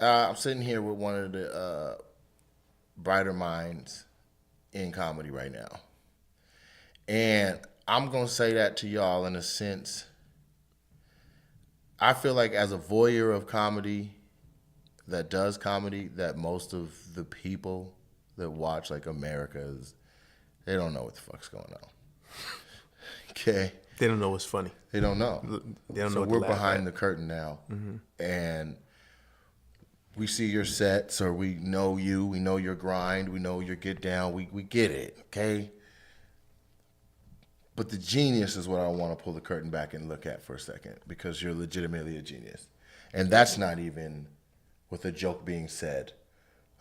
I'm sitting here with one of the brighter minds in comedy right now. And I'm going to say that to y'all in a sense. I feel like as a voyeur of comedy that does comedy, that most of the people that watch like America's, they don't know what the fuck's going on. Okay? They don't know what's funny. They don't know. They don't know so what we're to laugh behind at. the curtain now. And we see your sets, or we know you, we know your grind, we know your get down, we get it, okay? But the genius is what I want to pull the curtain back and look at for a second, because you're legitimately a genius. And that's not even with a joke being said.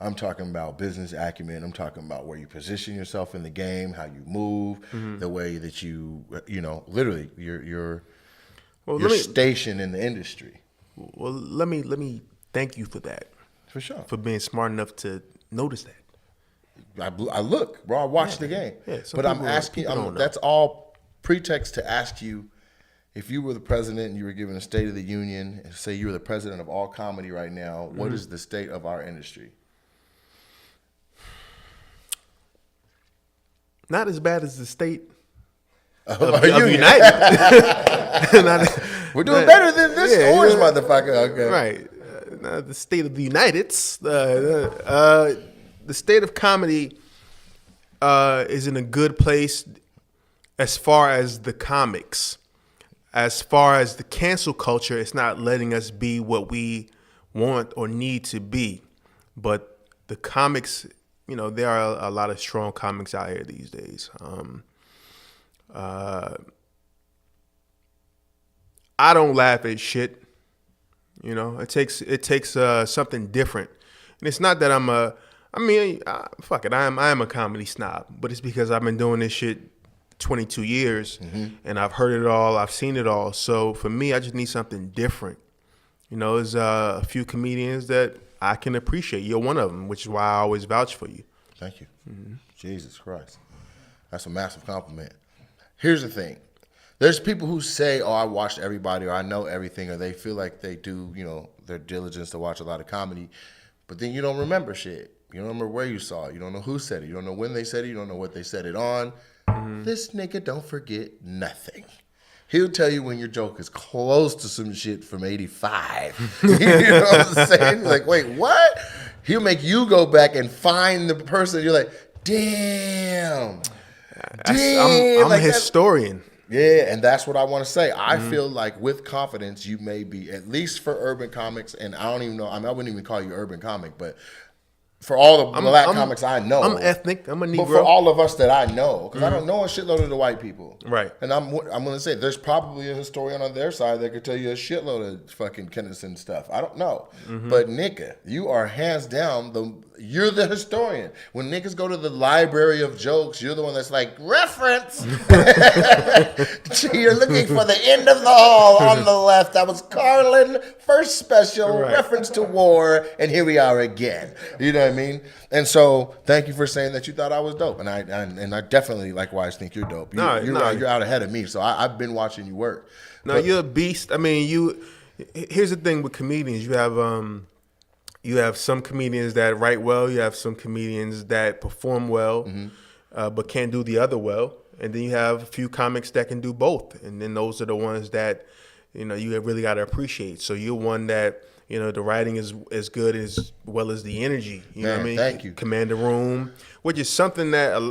I'm talking about business acumen. I'm talking about where you position yourself in the game, how you move, the way that you literally your station in the industry. Well, let me thank you for that. For sure. For being smart enough to notice that. I look, bro. I watch the game. Yeah, but I'm asking. That's all pretext to ask you, if you were the president and you were given a State of the Union, and say you were the president of all comedy right now, what is the state of our industry? Not as bad as the state of United. We're doing better than this orange motherfucker. Okay. Right. The state of the Uniteds. The state of comedy is in a good place as far as the comics. As far as the cancel culture, it's not letting us be what we want or need to be. But the comics, there are a lot of strong comics out here these days. I don't laugh at shit. It takes something different. And it's not that fuck it, I am a comedy snob, but it's because I've been doing this shit 22 years and I've heard it all, I've seen it all. So for me, I just need something different. There's a few comedians that I can appreciate. You're one of them, which is why I always vouch for you. Thank you. Jesus Christ. That's a massive compliment. Here's the thing. There's people who say, I watched everybody, or I know everything, or they feel like they do, their diligence to watch a lot of comedy, but then you don't remember shit. You don't remember where you saw it. You don't know who said it. You don't know when they said it. You don't know what they said it on. This nigga don't forget nothing. He'll tell you when your joke is close to some shit from 85. You know what I'm saying? Like, wait, what? He'll make you go back and find the person. You're like, damn. I'm a historian. Yeah, and that's what I want to say. I feel like with confidence, you may be, at least for urban comics, and I don't even know, I wouldn't even call you urban comic, but for all the black comics I know. I'm ethnic. I'm a Negro. But for all of us that I know, because I don't know a shitload of the white people. Right. And I'm going to say, there's probably a historian on their side that could tell you a shitload of fucking Kennison stuff. I don't know. But nigga, you are hands down, you're the historian. When niggas go to the library of jokes, you're the one that's like, reference! You're looking for the end of the hall on the left. That was Carlin, first special, reference to war, and here we are again. You know what I mean? And so, thank you for saying that you thought I was dope, and I definitely likewise think you're dope. You're out ahead of me, so I've been watching you work. No, you're a beast. I mean, here's the thing with comedians: you have some comedians that write well, you have some comedians that perform well, but can't do the other well, and then you have a few comics that can do both, and then those are the ones that you really got to appreciate. So you're one that. The writing is as good as well as the energy. You know what I mean? Thank you. Command the room, which is something that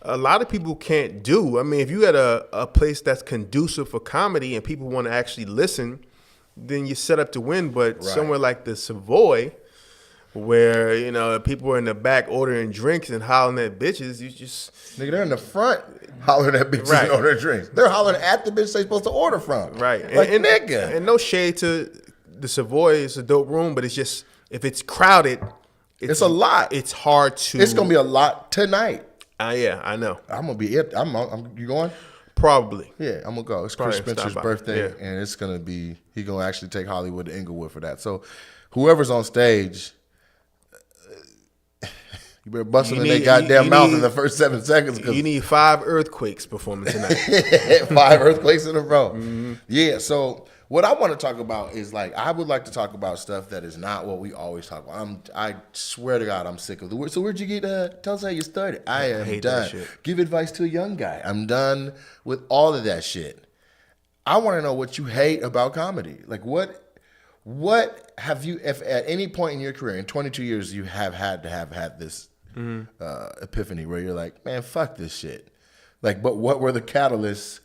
a lot of people can't do. I mean, if you had a place that's conducive for comedy and people want to actually listen, then you're set up to win. But somewhere like the Savoy, where, people are in the back ordering drinks and hollering at bitches, you just... Nigga, they're in the front hollering at bitches and ordering drinks. They're hollering at the bitch they're supposed to order from. Right. Like, nigga. And no shade to... The Savoy is a dope room, but it's just, if it's crowded, it's a lot. It's hard to. It's gonna be a lot tonight. Yeah, I know. I'm gonna be it. You going? Probably. Yeah, I'm gonna go. It's Chris Spencer's birthday, and it's gonna be. He gonna actually take Hollywood to Inglewood for that. So, whoever's on stage, you better bust them in their goddamn mouth in the first 7 seconds. You need 5 earthquakes performing tonight. 5 earthquakes in a row. Yeah. So. What I want to talk about is like I would like to talk about stuff that is not what we always talk about. I swear to God, I'm sick of the word. So where'd you get? Tell us how you started. I am hate done. that shit. Give advice to a young guy. I'm done with all of that shit. I want to know what you hate about comedy. Like what have you, if at any point in your career, in 22 years, you have had this epiphany where you're like, man, fuck this shit. Like, but what were the catalysts?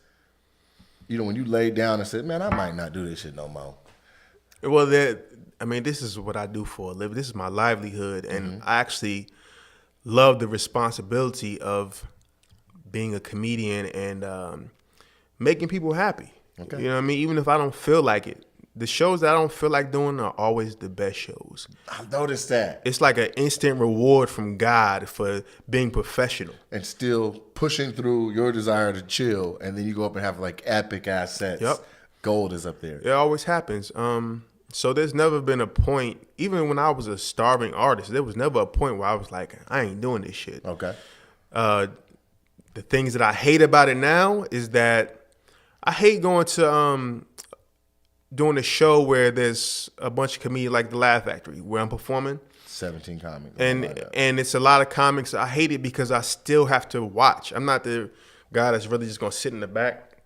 You know, when you laid down and said, man, I might not do this shit no more. Well, this is what I do for a living. This is my livelihood, and I actually love the responsibility of being a comedian and making people happy. Okay. You know what I mean? Even if I don't feel like it. The shows that I don't feel like doing are always the best shows. I've noticed that. It's like an instant reward from God for being professional. And still pushing through your desire to chill, and then you go up and have like epic ass sets. Yep. Gold is up there. It always happens. So there's never been a point, even when I was a starving artist, there was never a point where I was like, I ain't doing this shit. Okay. The things that I hate about it now is that I hate going to doing a show where there's a bunch of comedians like the Laugh Factory where I'm performing. 17 comics. And it's a lot of comics. I hate it because I still have to watch. I'm not the guy that's really just going to sit in the back.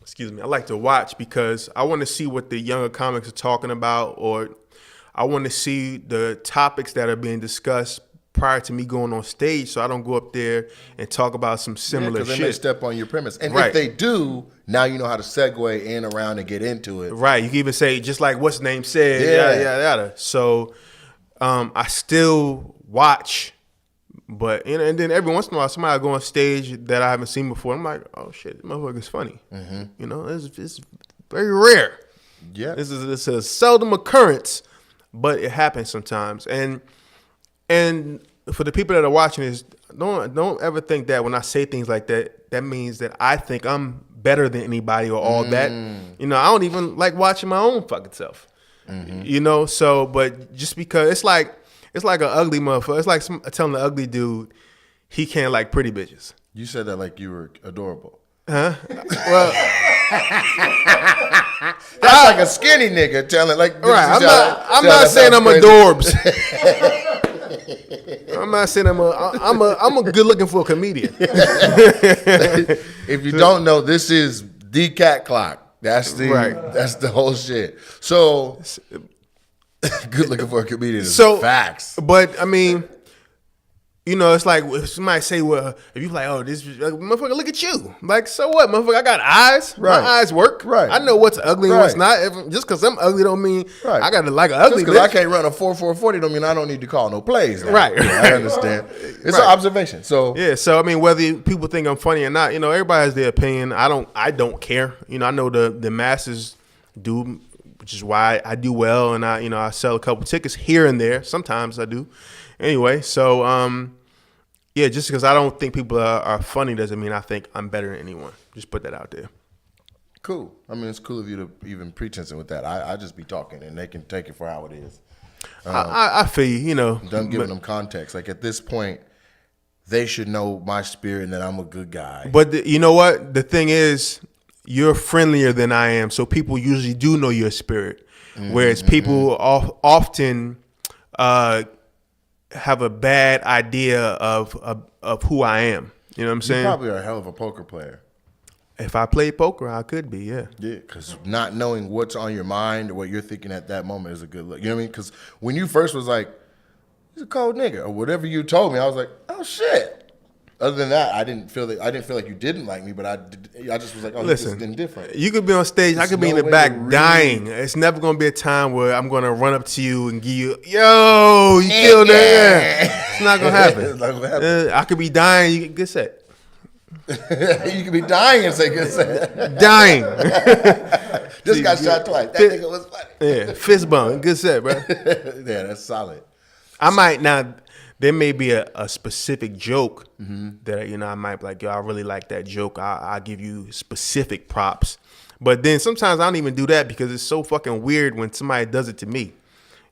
Excuse me. I like to watch because I want to see what the younger comics are talking about, or I want to see the topics that are being discussed prior to me going on stage, so I don't go up there and talk about some similar shit. Because they may step on your premise. And right. If they do, now you know how to segue in around and get into it. Right. You can even say, just like what's name said, yada. So I still watch, but and then every once in a while, somebody will go on stage that I haven't seen before. I'm like, oh shit, this motherfucker's funny. Mm-hmm. You know, it's very rare. Yeah. This is a seldom occurrence, but it happens sometimes. And for the people that are watching this, don't ever think that when I say things like that, that means that I think I'm better than anybody or all that. You know, I don't even like watching my own fucking self. Mm-hmm. You know, so but just because it's like an ugly motherfucker. It's like telling the ugly dude he can't like pretty bitches. You said that like you were adorable. Huh? Well, that's like a skinny nigga telling like. Right. I'm not saying I'm adorbs. I'm not saying I'm a good looking for a comedian. If you don't know, this is the cat clock. That's the whole shit. So good looking for a comedian is facts. But I mean, you know, it's like if somebody say, well, if you like, oh, this motherfucker, look at you. Like, so what, motherfucker? I got eyes. Right. My eyes work. Right. I know what's ugly and what's not. Just because I'm ugly don't mean I got to like an ugly. Just because I can't run a 4.40 don't mean I don't need to call no plays. Now. Right. Yeah, I understand. It's an observation. So yeah. So I mean, whether people think I'm funny or not, you know, everybody has their opinion. I don't care. You know, I know the masses do, which is why I do well, and I sell a couple tickets here and there. Sometimes I do. Anyway, so yeah, just because I don't think people are funny doesn't mean I think I'm better than anyone. Just put that out there. Cool. I mean, it's cool of you to even pretensing with that. I just be talking, and they can take it for how it is. I feel you, you know. Done giving them context. Like at this point, they should know my spirit and that I'm a good guy. But you know what? The thing is, you're friendlier than I am, so people usually do know your spirit. Whereas people often have a bad idea of who I am. You know what I'm saying? You probably are a hell of a poker player. If I played poker, I could be, yeah. Yeah, because not knowing what's on your mind or what you're thinking at that moment is a good look. You know what I mean? Because when you first was like, he's a cold nigga, or whatever you told me, I was like, oh shit. Other than that, I didn't feel like you didn't like me, but I just was like, oh, listen, this is different. You could be on stage, I could be in the back dying. It's never gonna be a time where I'm gonna run up to you and give you, yo, you killed it. It's not gonna happen. It's not gonna happen. I could be dying. You get good set. You could be dying and say good set. Dying. Just got shot twice. That nigga was funny. Yeah, fist bump. Good set, bro. Yeah, that's solid. I might not. There may be a specific joke that I might be like, yo, I really like that joke. I'll give you specific props. But then sometimes I don't even do that because it's so fucking weird when somebody does it to me.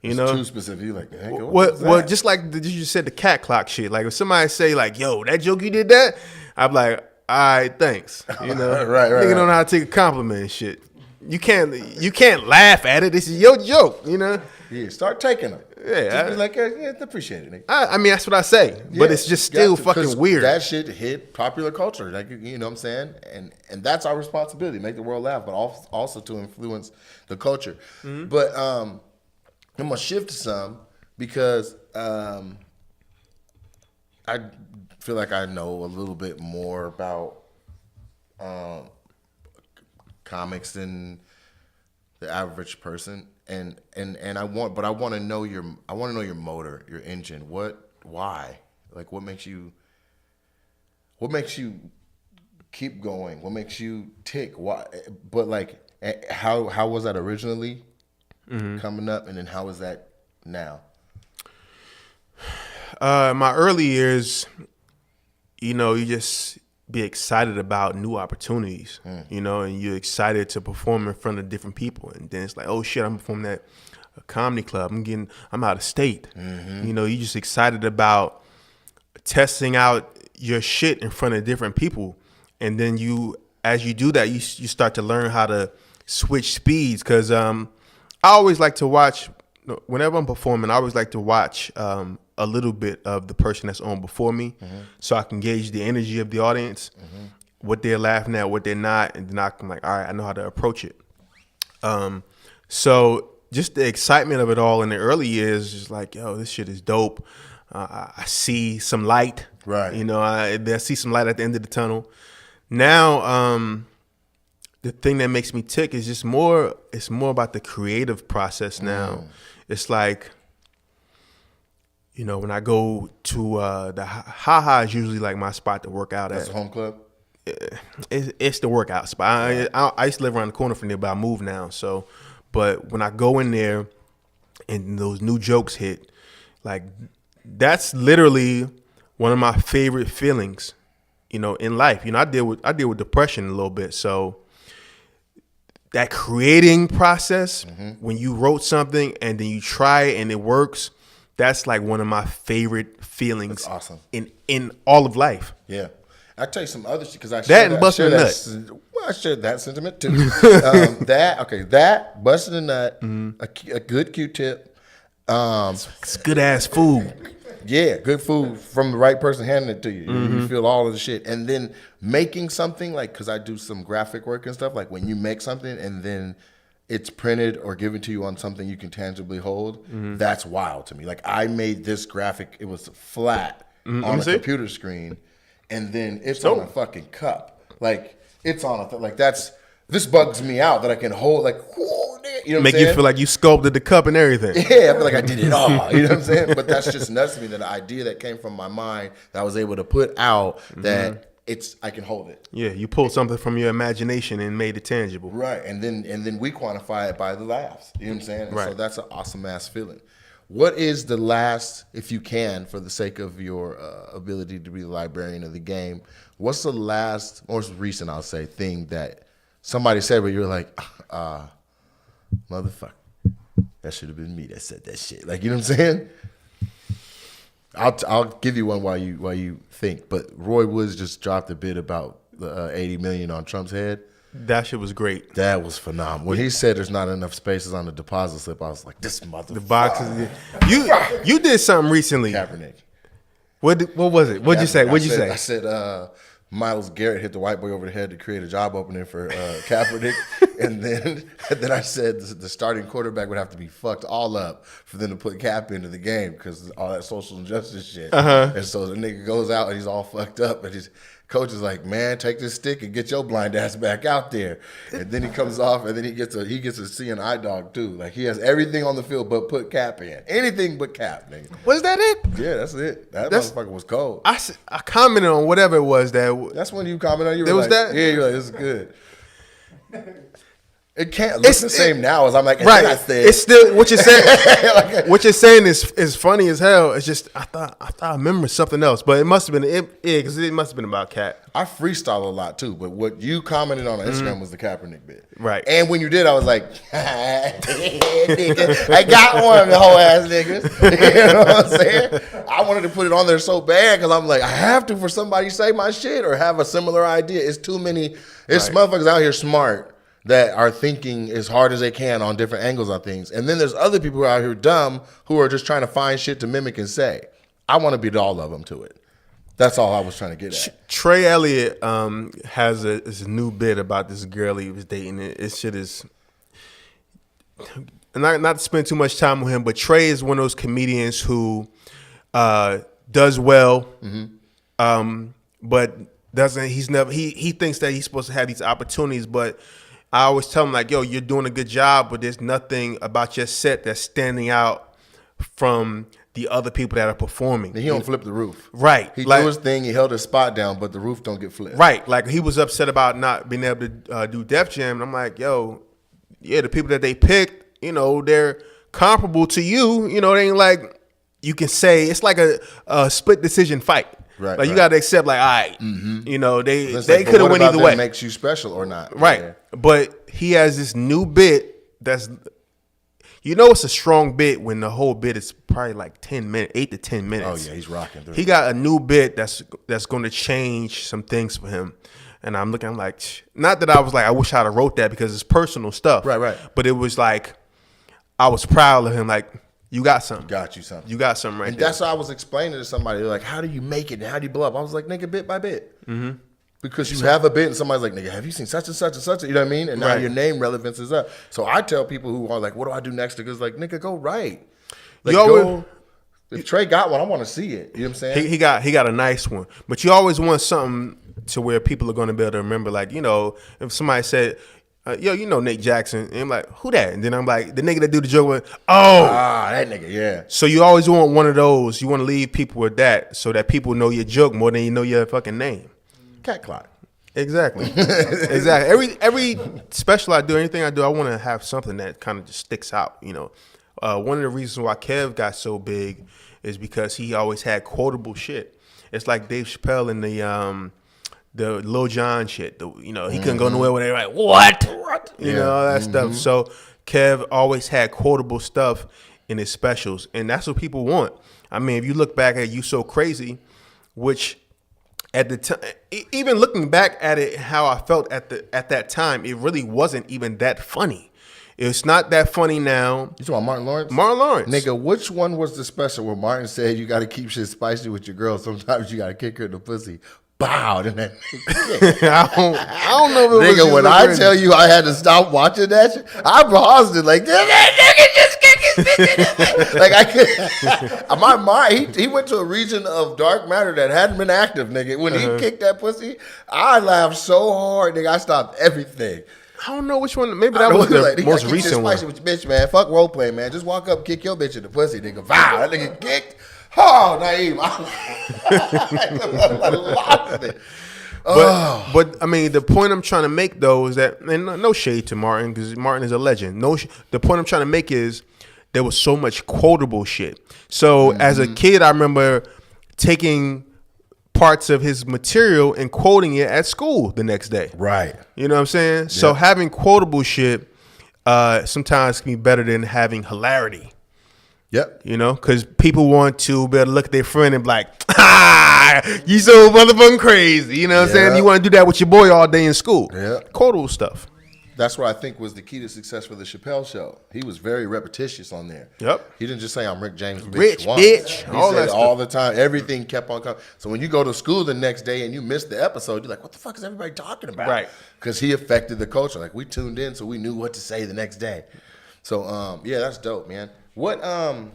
You know, too specific. You like that? Well, just like you said, the cat clock shit. Like if somebody say like, yo, that joke you did that, I'm like, all right, thanks. You know, right. Nigga don't know how to take a compliment and shit. you can't laugh at it. This is your joke, you know. Yeah, start taking them. Yeah, Just be like, yeah, appreciate it, nigga. I mean, that's what I say, but it's just still fucking weird. That shit hit popular culture, like, you know what I'm saying, and that's our responsibility, make the world laugh, but also to influence the culture. Mm-hmm. But I'm gonna shift to some because I feel like I know a little bit more about comics than the average person. And I want to know your motor, your engine. Why? Like, what makes you keep going? What makes you tick? Why? But like, how was that originally coming up, and then how is that now? My early years, you know, you just be excited about new opportunities, you know, and you're excited to perform in front of different people. And then it's like, oh shit, I'm performing at a comedy club. I'm out of state. Mm-hmm. You know, you're just excited about testing out your shit in front of different people. And then as you do that, you start to learn how to switch speeds. Cause I always like to watch, whenever I'm performing, I always like to watch a little bit of the person that's on before me, so I can gauge the energy of the audience, what they're laughing at, what they're not, and then I'm like, all right, I know how to approach it. So just the excitement of it all in the early years, just like, yo, this shit is dope. I see some light, right? You know, I see some light at the end of the tunnel. Now, the thing that makes me tick is just more. It's more about the creative process now. It's like, you know, when I go to the Ha is usually like my spot to work out That's at. the home club? It's the workout spot. I used to live around the corner from there, but I moved now. So, but when I go in there and those new jokes hit, like, that's literally one of my favorite feelings, you know, in life. You know, I deal with depression a little bit. So that creating process, when you wrote something and then you try it and it works, that's like one of my favorite feelings. That's awesome. in all of life. Yeah. I'll tell you some other shit because I shared that sentiment too. That busting a nut, a good Q-tip. It's good ass food. Yeah, good food from the right person handing it to you. You feel all of the shit. And then making something, like, because I do some graphic work and stuff, like when you make something and then it's printed or given to you on something you can tangibly hold, that's wild to me. Like, I made this graphic, it was flat on a computer screen, and then it's on a fucking cup. Like, it's on a, like, this bugs me out that I can hold, like, whoa, you know what I'm saying? Make you feel like you sculpted the cup and everything. Yeah, I feel like I did it all. You know what I'm saying? But that's just nuts to me, that the idea that came from my mind that I was able to put out, that I can hold it. Yeah, you pulled something from your imagination and made it tangible. Right, and then we quantify it by the laughs. You know what I'm saying? And right. So that's an awesome ass feeling. What is the last, if you can, for the sake of your ability to be the librarian of the game, what's the last, most recent, I'll say, thing that somebody said where you're like, motherfucker, that should have been me that said that shit. Like, you know what I'm saying? I'll give you one while you think. But Roy Woods just dropped a bit about the $80 million on Trump's head. That shit was great. That was phenomenal. When he said there's not enough spaces on the deposit slip, I was like, this motherfucker. The boxes. You did something recently. Kaepernick. What was it? What'd you say? I said Miles Garrett hit the white boy over the head to create a job opening for Kaepernick, and then I said the starting quarterback would have to be fucked all up for them to put Cap into the game because all that social injustice shit. And so the nigga goes out and he's all fucked up, and his coach is like, "Man, take this stick and get your blind ass back out there." And then he comes off, and then he gets a seeing eye dog too. Like, he has everything on the field but put Cap in, anything but Cap, nigga. Was that it? Yeah, that's it. That motherfucker was cold. I commented on whatever it was That's when you commented on. You were was like, that? yeah, you're like, this is good. It can't look the same now as I'm like, right. I said. It's still what you're saying. What you're saying is funny as hell. It's just I thought I remember something else, but it must have been because it must have been about Cat. I freestyle a lot too, but what you commented on Instagram was the Kaepernick bit, right? And when you did, I was like, nigga, I got one of the whole ass niggas. You know what I'm saying? I wanted to put it on there so bad because I'm like, I have to for somebody to say my shit or have a similar idea. It's too many. It's motherfuckers out here smart that are thinking as hard as they can on different angles on things. And then there's other people who are out here dumb who are just trying to find shit to mimic and say. I want to beat all of them to it. That's all I was trying to get at. Trey Elliott has a new bit about this girl he was dating. It shit is not to spend too much time with him, but Trey is one of those comedians who does well, but doesn't. He's never. He thinks that he's supposed to have these opportunities, but I always tell him like, "Yo, you're doing a good job, but there's nothing about your set that's standing out from the other people that are performing." He don't flip the roof. Right. He do his thing. He held his spot down, but the roof don't get flipped. Right. Like he was upset about not being able to do Def Jam. And I'm like, yo, yeah, the people that they picked, they're comparable to you. They ain't like you can say it's like a split decision fight. Right. Like you got to accept like, all right, they could have went either way. Makes you special or not. Right. Yeah. But he has this new bit that's. It's a strong bit when the whole bit is probably like 10 minutes, 8 to 10 minutes. Oh, yeah, he's rocking through. He got a new bit that's going to change some things for him. And I'm like, not that I was like, I wish I'd have wrote that because it's personal stuff. Right. But it was like, I was proud of him. Like, you got something. Got you something. You got something right and there. That's what I was explaining to somebody. They're like, how do you make it? And how do you blow up? I was like, nigga, bit by bit. Mm-hmm. Because you have a bit and somebody's like, nigga, have you seen such and such and such? You know what I mean? And now your name relevance is up. So I tell people who are like, what do I do next? Because like, nigga, go right. Like, if Trey got one, I want to see it. You know what I'm saying? He got a nice one. But you always want something to where people are going to be able to remember. Like, if somebody said, Nate Jackson. And I'm like, who that? And then I'm like, the nigga that do the joke with, that nigga, yeah. So you always want one of those. You want to leave people with that so that people know your joke more than you know your fucking name. Cat clock. Exactly. Exactly. Every special I do, anything I do, I want to have something that kind of just sticks out. One of the reasons why Kev got so big is because he always had quotable shit. It's like Dave Chappelle in the Lil Jon shit. He couldn't go nowhere where they're like, what? All that stuff. So Kev always had quotable stuff in his specials, and that's what people want. I mean, if you look back at You So Crazy, which at the time, even looking back at it, how I felt at that time, it really wasn't even that funny. It's not that funny now. You talking about Martin Lawrence? Martin Lawrence. Nigga, which one was the special where Martin said you got to keep shit spicy with your girl? Sometimes you got to kick her in the pussy. Bow. Then that I don't know if it nigga, when I tell you I had to stop watching that shit, I paused it like, that nigga just kick his bitch in the face. Like, I could, my mind, he went to a region of dark matter that hadn't been active, nigga. When he kicked that pussy, I laughed so hard, nigga, I stopped everything. I don't know which one. Maybe that was the like, most recent one. With your bitch, man. Fuck role play, man. Just walk up, kick your bitch in the pussy, nigga. Wow, that nigga kicked. Oh, Naim. I lost it. But I mean, the point I'm trying to make though is that, and no shade to Martin because Martin is a legend. The point I'm trying to make is there was so much quotable shit. So as a kid, I remember taking parts of his material and quoting it at school the next day. Right. You know what I'm saying? Yep. So having quotable shit sometimes can be better than having hilarity. Yep. Because people want to be able to look at their friend and be like, you so motherfucking crazy. You know what I'm saying? You want to do that with your boy all day in school. Yeah. Quotable stuff. That's what I think was the key to success for the Chappelle show. He was very repetitious on there. Yep. He didn't just say, I'm Rick James, bitch. Rich, once. bitch. He said all the time. Everything kept on coming. So when you go to school the next day and you miss the episode, you're like, what the fuck is everybody talking about? Right. Because he affected the culture. Like, we tuned in so we knew what to say the next day. So, that's dope, man. What, a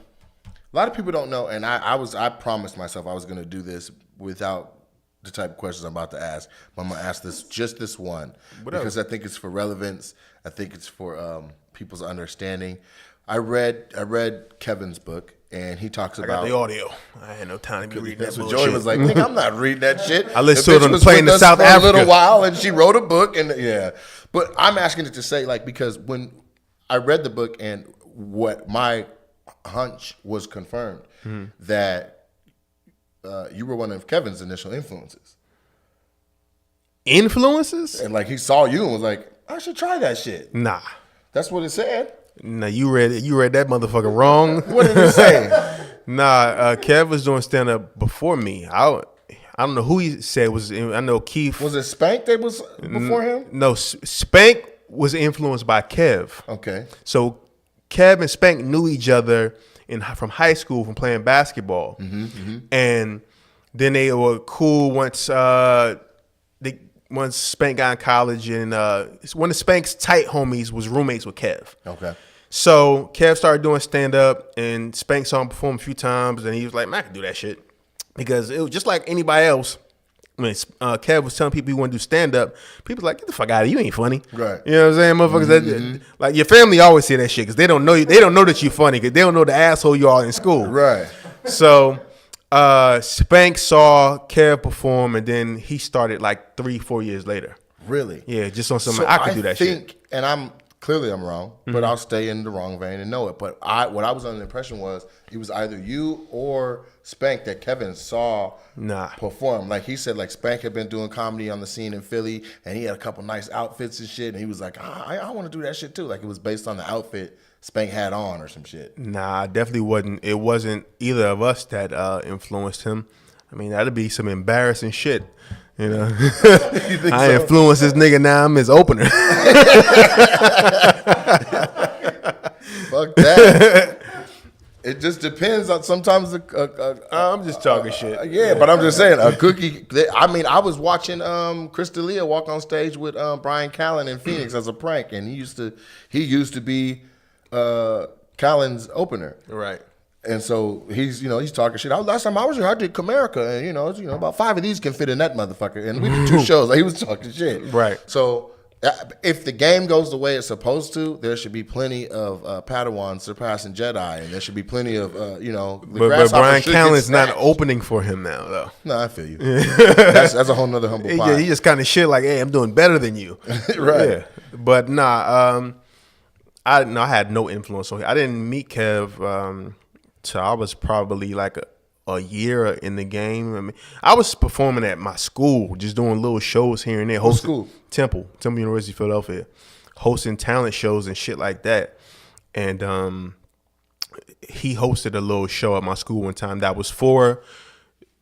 lot of people don't know, and I promised myself I was going to do this without the type of questions I'm about to ask. But I'm going to ask just this one. Because I think it's for relevance. I think it's for people's understanding. I read Kevin's book, and he talks about... I got the audio. I had no time to be reading that bullshit. That's what Joey was like, nigga, I'm not reading that shit. I listened to it on the plane in South Africa. For a little while, and she wrote a book, and yeah. But I'm asking it to say, like, because when I read the book and what my hunch was confirmed, that you were one of Kevin's initial influences. Influences? And like he saw you and was like, I should try that shit. Nah. That's what it said. Nah, you read that motherfucker wrong. What did it say? Kev was doing stand up before me. I don't know who he said was. I know Keith. Was it Spank that was before him? No, Spank was influenced by Kev. Okay. So Kev and Spank knew each other from high school from playing basketball, and then they were cool once once Spank got in college, and one of Spank's tight homies was roommates with Kev. Okay. So Kev started doing stand up, and Spank saw him perform a few times, and he was like, "Man, I can do that shit," because it was just like anybody else. When Kev was telling people he wanted to do stand up, people was like, "Get the fuck out of here! You ain't funny." Right. You know what I'm saying, motherfuckers? That, like your family always say that shit because they don't know you. They don't know that you funny because they don't know the asshole you are in school. Right. So Spank saw Kev perform, and then he started like 3-4 years later. Really? Yeah, just on something. So I could do that shit. And I'm wrong, but I'll stay in the wrong vein and know it. But what I was under the impression was it was either you or Spank that Kevin saw perform. Like he said, like Spank had been doing comedy on the scene in Philly, and he had a couple nice outfits and shit, and he was like, I want to do that shit too. Like it was based on the outfit Spank had on or some shit. Nah, it definitely wasn't. It wasn't either of us that influenced him. I mean, that'd be some embarrassing shit. You know, I influenced this nigga. Now I'm his opener. Fuck that. It just depends on sometimes. I'm just talking shit. Yeah, but I'm just saying a cookie. I mean, I was watching Chris D'Elia walk on stage with Brian Callen in Phoenix as a prank, and he used to be Callen's opener. Right. And so he's talking shit. Last time I was here, I did Comerica, and about 5 of these can fit in that motherfucker. And we did 2 shows. Like he was talking shit. Right. So if the game goes the way it's supposed to, there should be plenty of Padawans surpassing Jedi, and there should be plenty of But Brian Callen's not opening for him now, though. No, I feel you. that's a whole nother humble pie. Yeah, he just kind of shit like, "Hey, I'm doing better than you." Right. Yeah. But nah, I had no influence on him. I didn't meet Kev. So I was probably like a year in the game. I mean, I was performing at my school, just doing little shows here and there. What school? Temple University, Philadelphia, hosting talent shows and shit like that. And he hosted a little show at my school one time that was for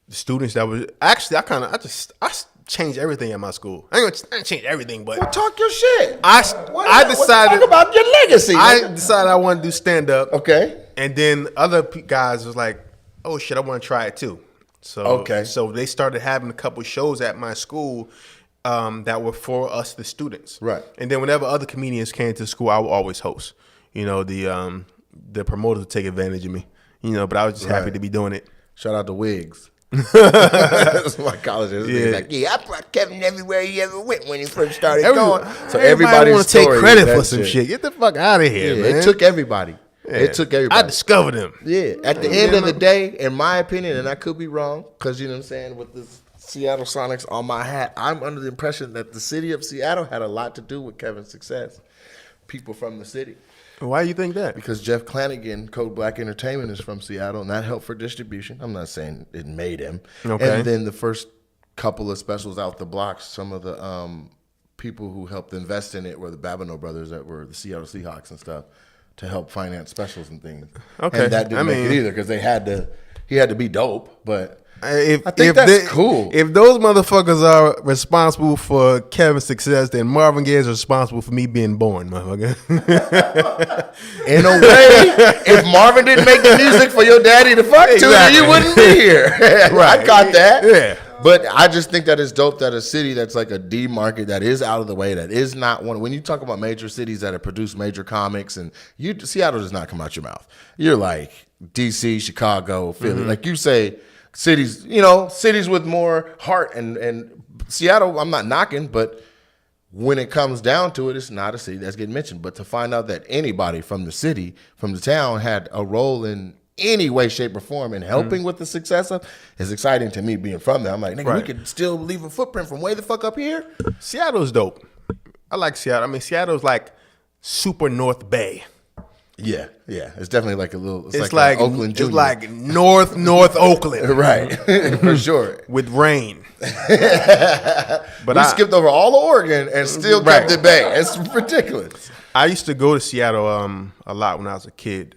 the students. That was actually I changed everything at my school. I ain't change everything, but talk your shit. I decided talk about your legacy. I decided I wanted to do stand up. Okay. And then other guys was like, "Oh shit, I want to try it too." So they started having a couple shows at my school that were for us, the students. Right. And then whenever other comedians came to school, I would always host. The promoters would take advantage of me. But I was just happy to be doing it. Shout out to Wiggs. That's my college is. Yeah. Like, I brought Kevin everywhere he ever went when he first started going. So everybody want to take credit for that some shit. shit. Get the fuck out of here, man. It took everybody. Yeah. It took everybody. I discovered him. Yeah. At the end of the day, in my opinion, and I could be wrong, because you know what I'm saying, with the Seattle Sonics on my hat, I'm under the impression that the city of Seattle had a lot to do with Kevin's success. People from the city. Why do you think that? Because Jeff Clanagan, Code Black Entertainment, is from Seattle, and that helped for distribution. I'm not saying it made him. Okay. And then the first couple of specials out the blocks, some of the people who helped invest in it were the Babineau brothers that were the Seattle Seahawks and stuff to help finance specials and things. Okay. And that didn't make it either because he had to be dope, but I think if that's cool. If those motherfuckers are responsible for Kevin's success, then Marvin Gaye is responsible for me being born, motherfucker. In a way, if Marvin didn't make the music for your daddy to fuck to, then you wouldn't be here. Right. I got that. Yeah. But I just think that it's dope that a city that's like a D market that is out of the way, that is not one. When you talk about major cities that have produced major comics, and Seattle does not come out your mouth. You're like DC, Chicago, Philly. Mm-hmm. Like you say, cities with more heart. And Seattle, I'm not knocking, but when it comes down to it, it's not a city that's getting mentioned. But to find out that anybody from the city, from the town, had a role in any way, shape, or form in helping with the success of is exciting to me being from there. I'm like, nigga, we could still leave a footprint from way the fuck up here. Seattle's dope. I like Seattle. I mean, Seattle's like super North Bay. Yeah. It's definitely like a little. It's like Oakland Junior. It's like North Oakland, right? For sure. With rain. But we skipped over all of Oregon and still kept it Bay. It's ridiculous. I used to go to Seattle a lot when I was a kid.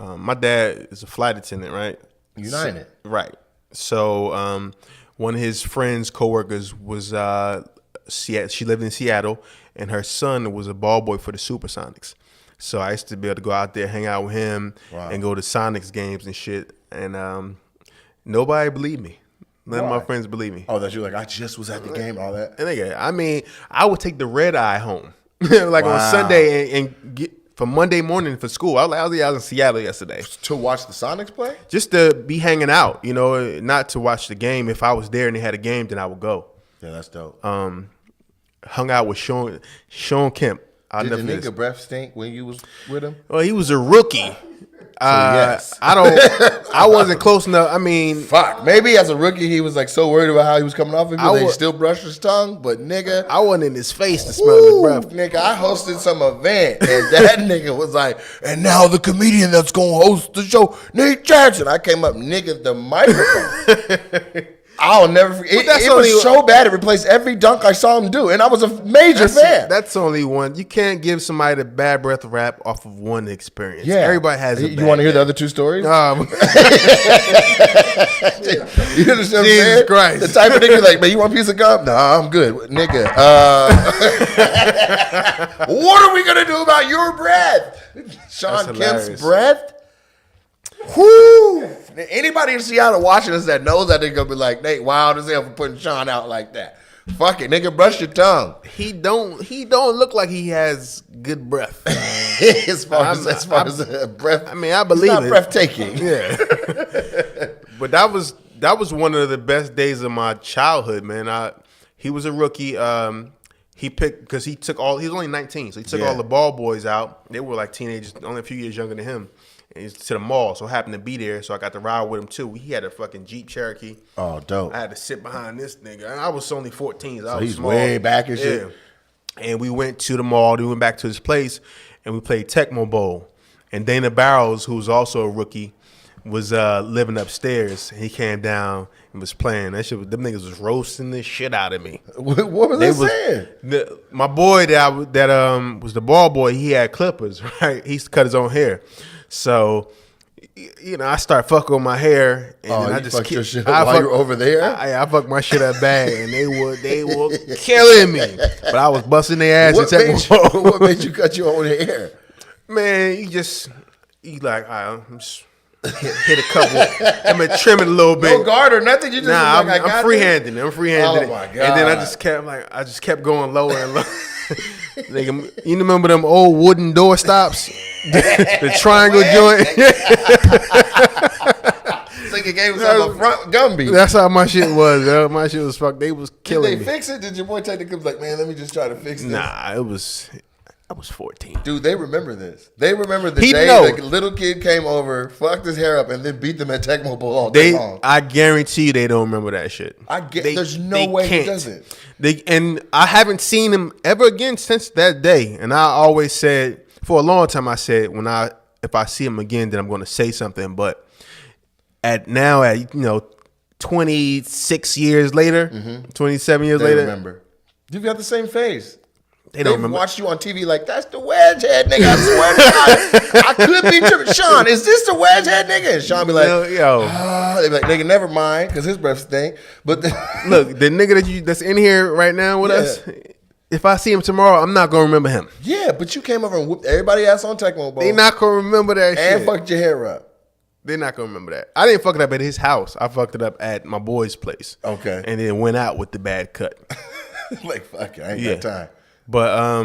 My dad is a flight attendant, right? United. Right. So one of his friends, coworkers, was She lived in Seattle, and her son was a ball boy for the Supersonics. So I used to be able to go out there, hang out with him, and go to Sonics games and shit. And nobody believed me. None of my friends believed me. Oh, that you like, I just was at the game, all that. And again, I mean, I would take the red eye home, like on Sunday, and get for Monday morning for school. I was in Seattle yesterday To watch the Sonics play? just to be hanging out. You know, not to watch the game. If I was there and they had a game, then I would go. Yeah, that's dope. Hung out with Sean Kemp. Did the nigga breath stink when you was with him? Well, he was a rookie. Yes. I wasn't close enough. I mean, Fuck. Maybe as a rookie, he was like so worried about how he was coming off of you that he would- still brushed his tongue. But nigga, I wasn't in his face to smell his breath. nigga, I hosted some event and that nigga was like, and now the comedian that's gonna host the show, Nate Jackson. I came up, nigga, the microphone. I'll never forget. It was so bad it replaced every dunk I saw him do, and I was a major fan. That's only one. You can't give somebody the bad breath rap off of one experience. Yeah, Everybody has a You want to hear the other two stories? You You understand what I'm saying? Jesus Christ. The type of nigga like, man, you want a piece of gum? Nah, I'm good, nigga. What are we gonna do about your breath? Sean Kemp's hilarious. breath. Whoo! Anybody in Seattle watching us that knows that, they're gonna be like, Nate, wild as hell for putting Sean out like that. Fuck it, nigga, brush your tongue. He don't look like he has good breath. as far as breath, I mean, I believe it's not it. breathtaking. Yeah. But that was one of the best days of my childhood, man. He was a rookie. He picked because he was only 19, so he took all the ball boys out. They were like teenagers, only a few years younger than him. And he's to the mall, so I happened to be there, so I got to ride with him too. He had a fucking Jeep Cherokee. Oh, dope. I had to sit behind this nigga. And I was only 14, so I was he's small. way back and shit. And we went to the mall. We went back to his place, and we played Tecmo Bowl. And Dana Barrows, who's also a rookie, was living upstairs. He came down and was playing. That shit, them niggas was roasting the shit out of me. What was they saying? My boy that was the ball boy. He had clippers, right? He used to cut his own hair. So, you know, I start fucking with my hair, and then I just fucked your shit up while you were over there. I fucked my shit up bad, and they were killing me. But I was busting their ass. What made you cut your own hair? Man, you like, all right, I'm just hit a couple. I'm gonna trim it a little bit. No guard or nothing. You just I'm I'm freehanding. I'm freehanding. Oh my god! And then I just kept going lower and lower. Nigga, you remember them old wooden door stops, the triangle joint? Nigga gave himself a front Gumby. That's how my shit was. Yo. My shit was fucked. They was killing Did me. they fix it? Did your boy take the clips like, man, let me just try to fix this? Nah, I was 14. Dude, they remember this. They remember the He day know. the little kid came over, fucked his hair up, and then beat them at Tecmo Bowl all day long. I guarantee you they don't remember that shit. There's no way he doesn't. And I haven't seen him ever again since that day. And I always said, for a long time, I said, if I see him again, then I'm going to say something. But at 26 years later, 27 years They later, remember. You've got the same face. they don't They've remember. watched you on TV like, that's the wedge head nigga. I swear to God. I could be tripping. Sean, is this the wedge head nigga? And Sean be like, they be like, nigga, never mind, because his breath stink. But Look, the nigga that's in here right now with us, if I see him tomorrow, I'm not going to remember him. yeah, but you came over and whooped everybody ass on Tecmo Bowl. They not going to remember that shit. and fucked your hair up. They're not going to remember that. I didn't fuck it up at his house. I fucked it up at my boy's place. Okay. And then went out with the bad cut. Like, fuck it, I ain't got time. But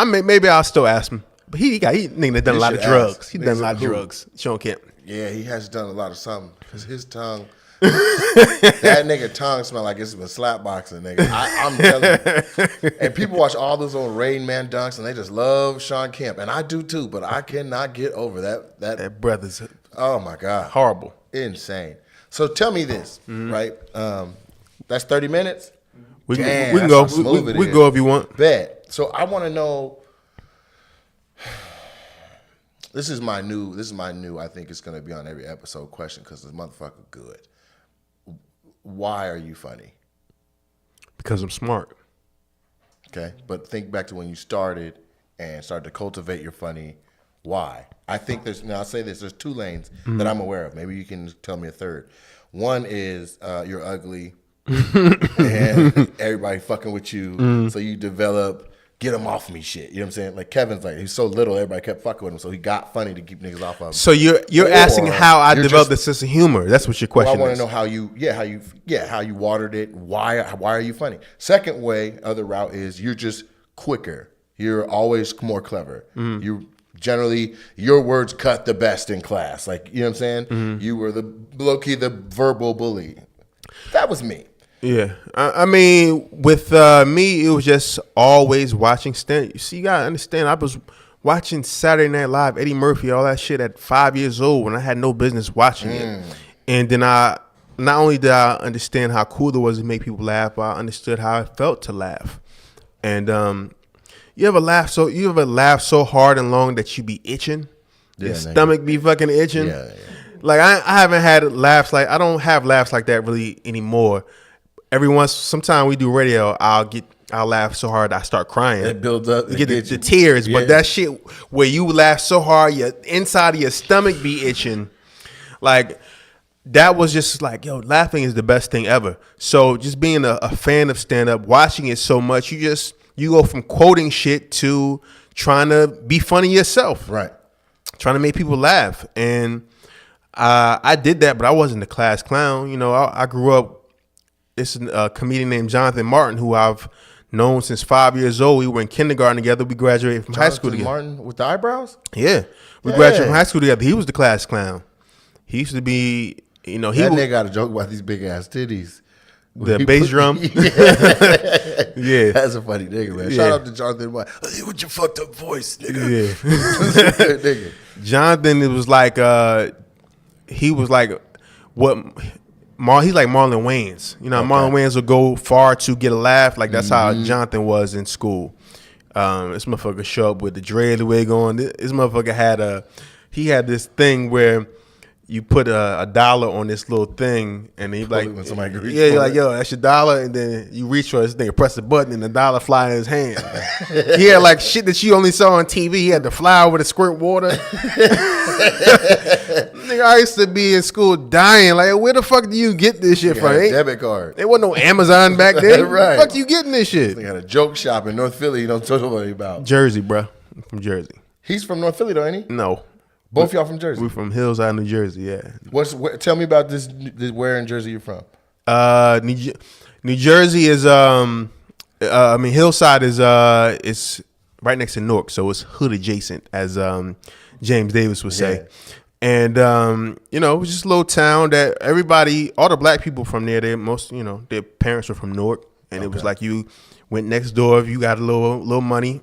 maybe I'll still ask him. But he nigga done a lot of should drugs. ask. He done a Niggas lot of who? drugs. Sean Kemp. Yeah, he has done a lot of something because his tongue, that nigga tongue smell like it's been slap boxing, nigga. I'm telling you. And people watch all those old Rain Man dunks and they just love Sean Kemp, and I do too. But I cannot get over that. That brother's Oh my god, horrible. insane. So tell me this, right? That's 30 minutes. We Damn, can that's go. how smooth it We is. can go if you want. Bet. So I want to know. This is my new. I think it's gonna be on every episode question because this motherfucker good. Why are you funny? Because I'm smart. Okay, but think back to when you started and started to cultivate your funny. Why? I think I'll say this. There's two lanes that I'm aware of. Maybe you can tell me a third. One is you're ugly. and everybody fucking with you. So you develop get him off me shit. You know what I'm saying? Like Kevin's like he's so little, everybody kept fucking with him, so he got funny to keep niggas off of him. So you're asking how I developed the sense of humor. That's what your question is. I want to know how you watered it. Why are you funny? Second way, other route is you're just quicker. You're always more clever. You generally your words cut the best in class. Like you know what I'm saying? You were the low-key the verbal bully. That was me. Yeah, I mean, with me, it was just always watching stand. You see, you gotta understand. I was watching Saturday Night Live, Eddie Murphy, all that shit at 5 years old when I had no business watching it. And then not only did I understand how cool it was to make people laugh, but I understood how it felt to laugh. And you ever laugh so hard and long that you be itching? Your stomach be fucking itching. Yeah. Like I haven't had laughs like I don't have laughs like that really anymore. Sometime we do radio, I'll laugh so hard I start crying. It builds up. You get the tears, but that shit where you laugh so hard, your inside of your stomach be itching. Like that was just like, yo, laughing is the best thing ever. So just being a fan of stand up, watching it so much, you go from quoting shit to trying to be funny yourself, Right? Trying to make people laugh, and I did that, but I wasn't the class clown. You know, I grew up. It's a comedian named Jonathan Martin who I've known since 5 years old. We were in kindergarten together. We graduated from high school together. Martin with the eyebrows? Yeah. We graduated from high school together. He was the class clown. He used to be, you know, That nigga got a joke about these big ass titties. The bass drum. Yeah. That's a funny nigga, man. Shout out to Jonathan Martin. Hey, with your fucked up voice, nigga. Yeah. Nigga. Jonathan, it was like, he was like what... he's like Marlon Wayans. You know, Marlon Wayans will go far to get a laugh. Like that's how Jonathan was in school. This motherfucker show up with the dread wig on. This motherfucker had this thing where you put a dollar on this little thing, and he like, when somebody reach you're for like, it. yo, that's your dollar, and then you reach for this thing, press the button, and the dollar fly in his hand. He had like shit that you only saw on TV. He had the flower with a squirt water. Nigga, I used to be in school dying. Like, where the fuck do you get this shit from? Debit card. There wasn't no Amazon back then. Right. Where the fuck you getting this shit? He had a joke shop in North Philly. You don't tell nobody about. Jersey, bro. I'm from Jersey. He's from North Philly, though, ain't he? No. Both y'all from Jersey. We're from Hillside, New Jersey. Yeah. Tell me about this. Where in Jersey you're from? New Jersey is Hillside is it's right next to Newark, so it's hood adjacent, as James Davis would say. Yeah. And you know, it was just a little town that all the black people from there, their parents were from Newark, and it was like you went next door if you got a little money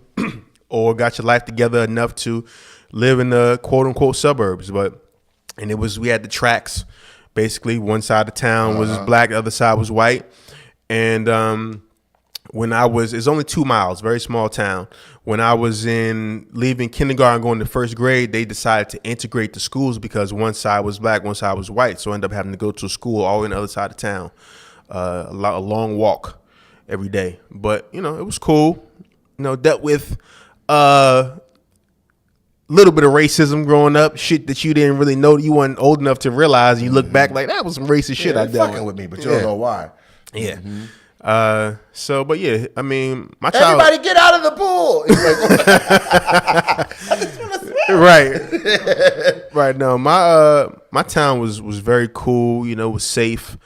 or got your life together enough to live in the quote unquote suburbs. We had the tracks. Basically, one side of town was black, the other side was white. And it's only 2 miles, very small town. When I was leaving kindergarten, going to first grade, they decided to integrate the schools because one side was black, one side was white. So I ended up having to go to a school all on the other side of town, a long walk every day. But you know, it was cool. You know, dealt with little bit of racism growing up, shit that you didn't really know, you weren't old enough to realize. You look back like that was some racist shit I dealt fucking with me, but you don't know why. Yeah. But yeah, I mean, my Everybody get out of the pool. I just want to swim. Right. No, my town was very cool. You know, it was safe.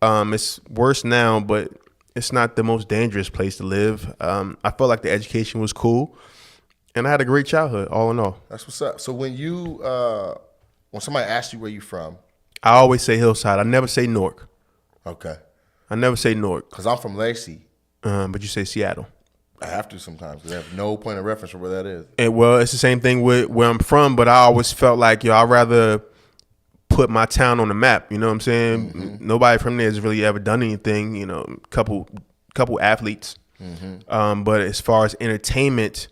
It's worse now, but it's not the most dangerous place to live. I felt like the education was cool. And I had a great childhood, all in all. That's what's up. So when somebody asks you where you from, I always say Hillside. I never say Newark. okay, I never say Newark. because I'm from Lacey. But you say Seattle. I have to sometimes because I have no point of reference for where that is. Well, it's the same thing with where I'm from, but I always felt like, I'd rather put my town on the map. You know what I'm saying? Mm-hmm. Nobody from there has really ever done anything. You know, couple athletes. Mm-hmm. But as far as entertainment,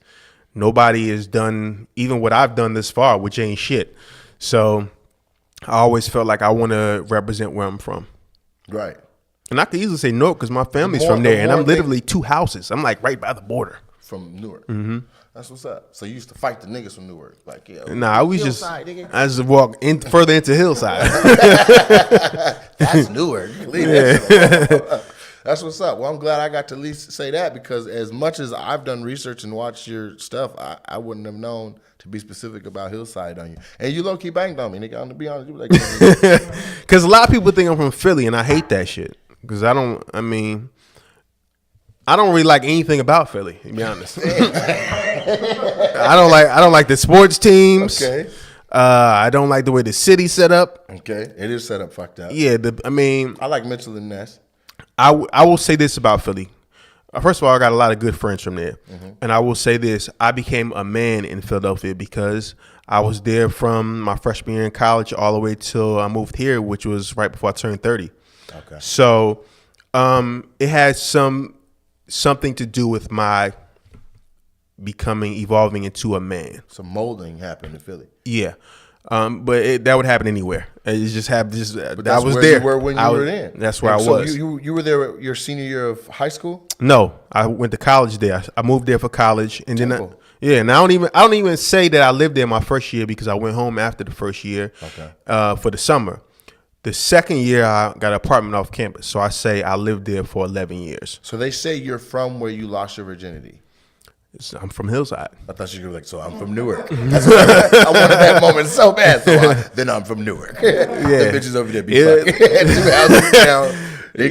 nobody has done even what I've done this far, which ain't shit. So I always felt like I want to represent where I'm from. Right. And I could easily say Newark because my family's from there, and I'm literally 2 houses. I'm like right by the border. From Newark. Mm-hmm. That's what's up. So you used to fight the niggas from Newark. Like, yeah. Nah, I just walk further into Hillside. That's Newark. Leave that shit alone. That's what's up. Well, I'm glad I got to at least say that because as much as I've done research and watched your stuff, I wouldn't have known to be specific about Hillside on you. And you low-key banged on me, nigga. I'm to be honest. You like, because a lot of people think I'm from Philly, and I hate that shit. Because I don't really like anything about Philly, to be honest. I don't like the sports teams. Okay. I don't like the way the city's set up. Okay. It is set up fucked up. Yeah, I like Mitchell and Ness. I will say this about Philly. First of all, I got a lot of good friends from there. And I will say this. I became a man in Philadelphia because I was there from my freshman year in college all the way till I moved here, which was right before I turned 30. Okay. So it had something to do with my evolving into a man. Some molding happened in Philly. Yeah. But that would happen anywhere. It just happened. But I that's was where there. you were when you were in. That's where And I so was. You were there your senior year of high school? No, I went to college there. I moved there for college, and then Temple. and I don't even say that I lived there my first year because I went home after the first year. Okay. For the summer. The second year I got an apartment off campus, so I say I lived there for 11 years. So they say you're from where you lost your virginity. I'm from Hillside. I thought you were like, so I'm from Newark. That's what I wanted that moment so bad. So then I'm from Newark. The bitches over there be fucking. 2 houses down.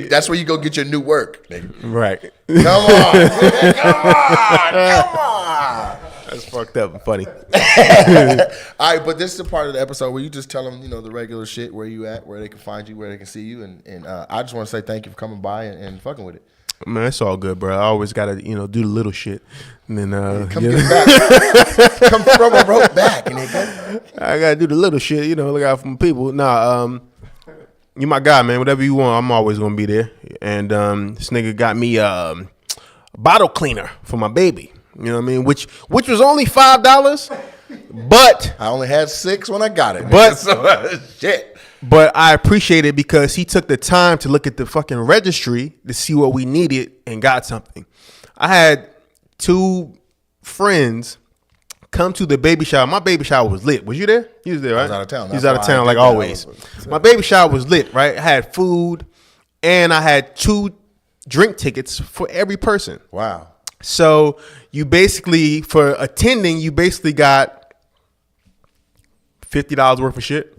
That's where you go get your new work. Nigga. Right. Come on. Come on. That's fucked up and funny. All right, but this is the part of the episode where you just tell them, the regular shit, where you at, where they can find you, where they can see you. And I just want to say thank you for coming by and fucking with it. Man, it's all good, bro. I always gotta, do the little shit, and then Come get back. Come from a rope back, nigga. I gotta do the little shit, look out for my people. You my guy, man. Whatever you want, I'm always gonna be there. And this nigga got me a bottle cleaner for my baby. You know what I mean? Which was only $5, but I only had 6 when I got it. But so, shit. But I appreciate it because he took the time to look at the fucking registry to see what we needed and got something. I had 2 friends come to the baby shower. My baby shower was lit. Was you there? You was there, right? I was out of town. You was out of town like always. My baby shower was lit, right? I had food and I had 2 drink tickets for every person. Wow. So you basically, for attending, you basically got $50 worth of shit.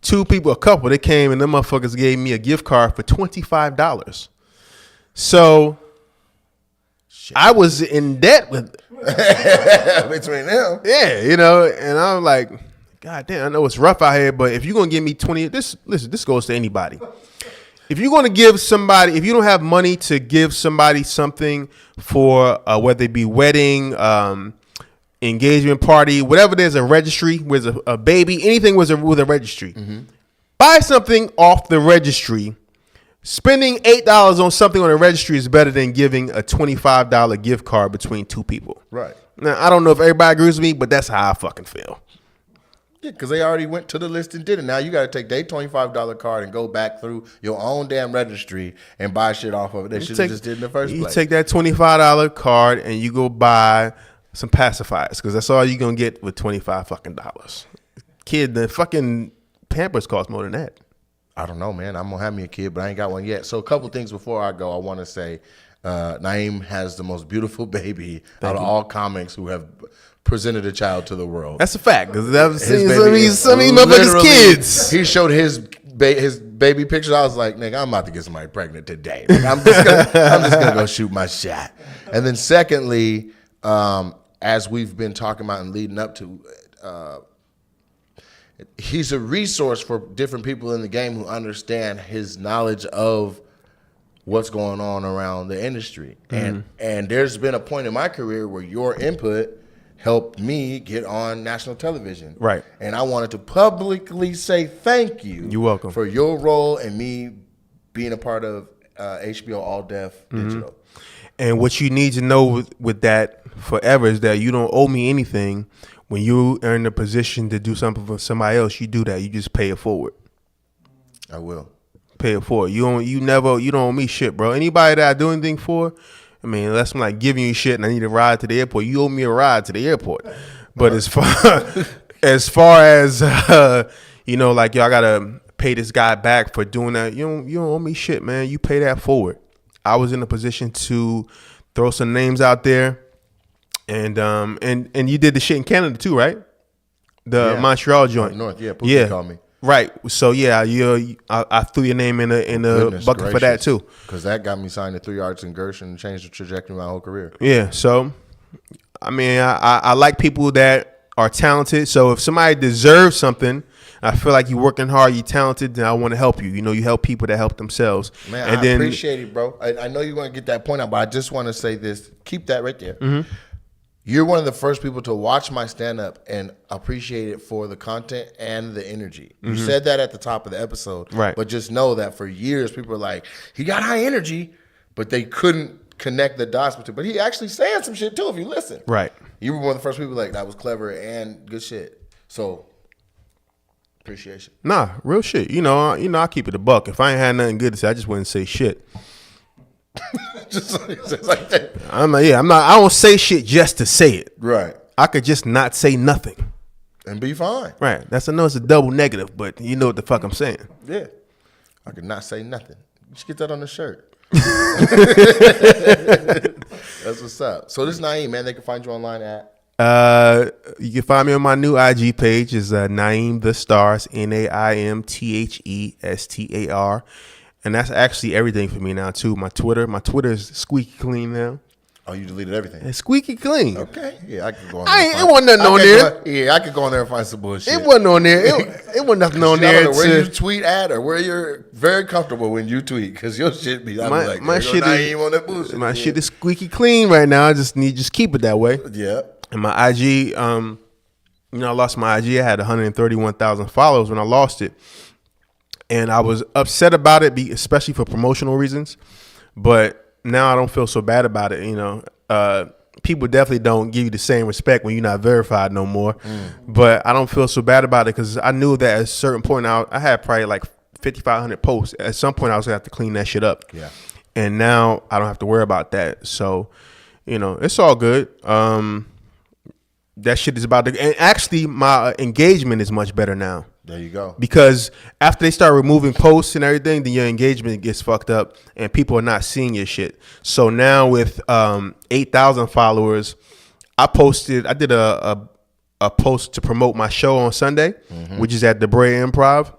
2 people, a couple, they came and them motherfuckers gave me a gift card for $25. So shit. I was in debt with between them. Yeah, and I'm like, God damn, I know it's rough out here, but if you're gonna give me 20, this goes to anybody. If you're gonna give somebody, if you don't have money to give somebody something for whether it be wedding, engagement party, whatever, there's a registry with a baby, anything with a registry. Mm-hmm. Buy something off the registry. Spending $8 on something on the registry is better than giving a $25 gift card between 2 people. Right. Now, I don't know if everybody agrees with me, but that's how I fucking feel. Yeah, because they already went to the list and did it. Now you got to take their $25 card and go back through your own damn registry and buy shit off of it. They should have just did in the first place. You take that $25 card and you go buy some pacifiers because that's all you're going to get with $25 fucking dollars. Kid, the fucking Pampers cost more than that. I don't know, man. I'm going to have me a kid, but I ain't got one yet. So a couple things before I go. I want to say Naim has the most beautiful baby out of all comics who have presented a child to the world. That's a fact. Because I've seen some of these literally, motherfuckers' kids. He showed his baby pictures. I was like, nigga, I'm about to get somebody pregnant today. Like, I'm just gonna go shoot my shot. And then secondly, as we've been talking about and leading up to, he's a resource for different people in the game who understand his knowledge of what's going on around the industry. Mm-hmm. And there's been a point in my career where your input helped me get on national television. Right. And I wanted to publicly say thank you. You're welcome. For your role and me being a part of HBO All Def Digital. And what you need to know with that forever is that you don't owe me anything. When you are in a position to do something for somebody else, you do that. You just pay it forward. I will. Pay it forward. You don't owe me shit, bro. Anybody that I do anything for, I mean, unless I'm like giving you shit and I need a ride to the airport, you owe me a ride to the airport. But as far as like y'all gotta pay this guy back for doing that. You don't owe me shit, man. You pay that forward. I was in a position to throw some names out there, and you did the shit in Canada too, right? The Montreal joint. North, Pookie called me. Right. So yeah, I threw your name in the bucket for that too. Because that got me signed to 3 Arts and Gershon and changed the trajectory of my whole career. Yeah. So, I mean, I like people that are talented. So if somebody deserves something, I feel like you're working hard, you're talented, then I want to help you. You know, you help people that help themselves. Man, I appreciate it, bro. I know you're going to get that point out, but I just want to say this. Keep that right there. Mm-hmm. You're one of the first people to watch my stand-up and appreciate it for the content and the energy. You said that at the top of the episode. Right. But just know that for years, people were like, he got high energy, but they couldn't connect the dots between. But he actually saying some shit, too, if you listen. Right. You were one of the first people like, that was clever and good shit. So, appreciation. Nah, real shit. You know, I keep it a buck. If I ain't had nothing good to say, I just wouldn't say shit. just like that. I don't say shit just to say it. Right. I could just not say nothing. And be fine. Right. I know it's a double negative, but you know what the fuck I'm saying. Yeah. I could not say nothing. You should get that on the shirt. That's what's up. So this is Naim, man. They can find you online at? You can find me on my new IG page. Is Naim the Stars, NaimThestar. And that's actually everything for me now too. My Twitter is squeaky clean now. Oh, you deleted everything? It's squeaky clean. Okay. Yeah, I could go on there. It wasn't nothing on there. I could go on there and find some bullshit. It wasn't on there. It wasn't nothing on there. I don't know where you tweet at or where you're very comfortable when you tweet because your shit be like, my shit is on that bullshit. My shit is squeaky clean right now. I just keep it that way. Yeah. And my IG, I lost my IG. I had 131,000 followers when I lost it. And I was upset about it, especially for promotional reasons. But now I don't feel so bad about it. You know, people definitely don't give you the same respect when you're not verified no more. But I don't feel so bad about it because I knew that at a certain point, I had probably like 5,500 posts. At some point, I was going to have to clean that shit up. Yeah. And now I don't have to worry about that. So, it's all good. That shit is about to, and actually my engagement is much better now. There you go. Because after they start removing posts and everything, then your engagement gets fucked up and people are not seeing your shit. So now with 8,000 followers, I did a post to promote my show on Sunday, which is at the Brea Improv,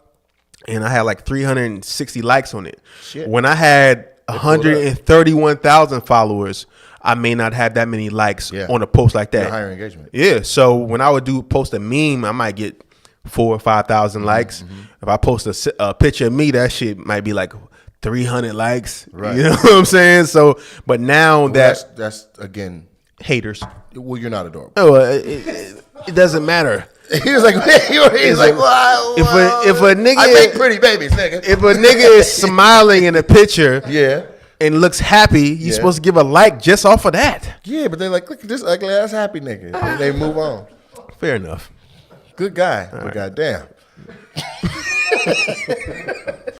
and I had like 360 likes on it. Shit. When I had 131,000 followers, I may not have that many likes on a post like that. Higher engagement. Yeah. So when I would post a meme, I might get 4,000 or 5,000 likes. If I post a picture of me, that shit might be like 300 likes. Right. You know what I'm saying? So, but now that's again haters. Well, you're not adorable. Oh, it doesn't matter. He was like, well, if a nigga, I make pretty babies, nigga. If a nigga is smiling in a picture, and looks happy, you're supposed to give a like just off of that. Yeah, but they're like, look at this ugly ass happy nigga. And they move on. Fair enough. Good guy, but goddamn.